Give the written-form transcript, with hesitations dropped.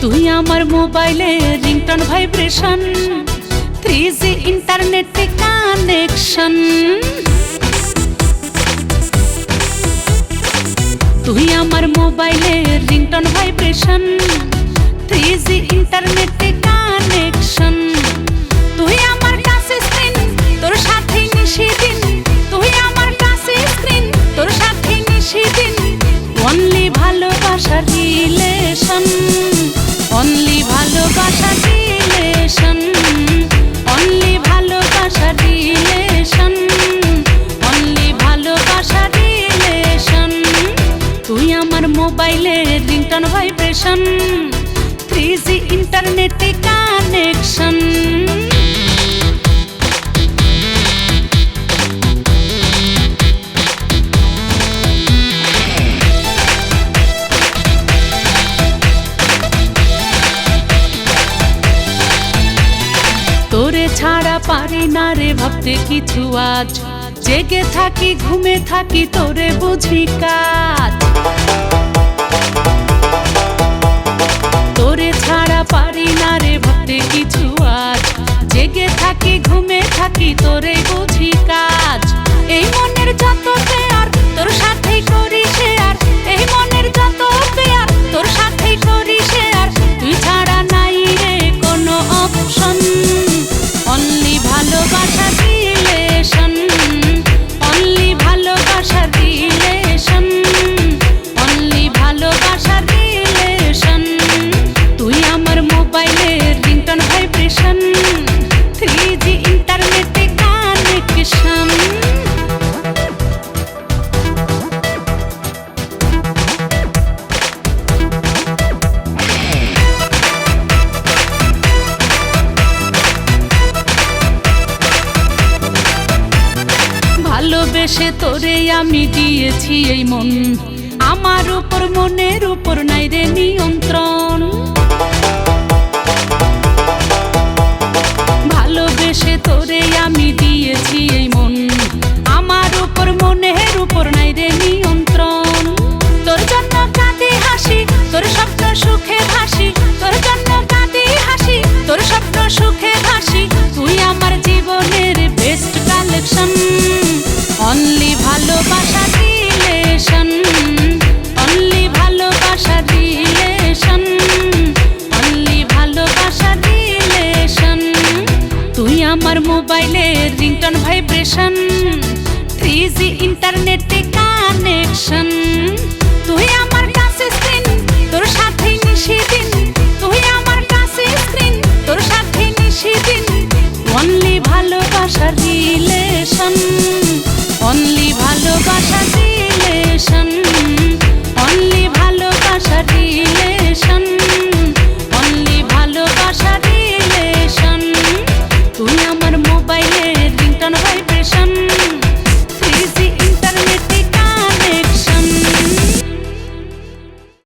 তুই আমার মোবাইলে রিংটোন ভাইব্রেশন 3G ইন্টারনেটে কানেকশন। তুই আমার মোবাইলে রিংটোন ভাইব্রেশন 3G ইন্টারনেটে কানেকশন। তুই আমার কাছে স্ক্রিন তোর সাথে নিশিদিন, তুই আমার কাছে স্ক্রিন তোর সাথে নিশিদিন। অনলি ভালোবাসার রিলেশন, অনলি ভালোবাসার রিলেশন, অনলি ভালোবাসার রিলেশন, অনলি ভালোবাসার রিলেশন। তুই আমার মোবাইলে রিংটোন ভাইব্রেশন 3G ইন্টারনেটে কানেকশন। তোরে ছাড়া পারি না রে ভাবতে কিছু আজ, জেগে থাকি ঘুমে থাকি তোরে বুঝি কাজ। তোরে ছাড়া পারি না রে ভাবতে কিছু আজ, জেগে থাকি ঘুমে থাকি তোরে বুঝি কাজ। এই মনের যত পেয়ার তোর সাথেই করি শেয়ার, এই মনের যত পেয়ার তোর সাথেই করি শেয়ার। তুই ছাড়া নাই রে কোনো অপশন, অনলি ভালোবাসার রিলেশন, অনলি ভালোবাসার রিলেশন, অনলি ভালোবাসার রিলেশন। তুই আমার মোবাইলে রিংটোন ভাইব্রেশন 3G ইন্টারনেটে কানেকশন। ভালোবেসে তোরে আমি দিয়েছি এই মন, আমার উপর মনের উপর নাই রে নিয়ন্ত্রণ। ভালোবেসে তোরে আমি দিয়েছি এই মন, আমার উপর মনের উপর নাই রে নিয়ন্ত্রণ। তোর জন্য কাঁদি হাসি তোর স্বপ্ন সুখে ভাসি, তোর জন্য কাঁদি হাসি তোর স্বপ্ন সুখে ভাসি। তুই আমার জীবনের বেস্ট কালেকশন, অনলি ভালোবাসার রিলেশন, অনলি ভালোবাসার রিলেশন, অনলি ভালোবাসার রিলেশন। তুই আমার মোবাইলে রিংটোন ভাইব্রেশন 3G ইন্টারনেটে কানেকশন। তুই আমার কাছে স্ক্রিন তোর সাথে নিশিদিন, তুই আমার কাছে স্ক্রিন তোর সাথে নিশিদিন। অনলি ভালোবাসার রিলেশন, অনলি ভালোবাসার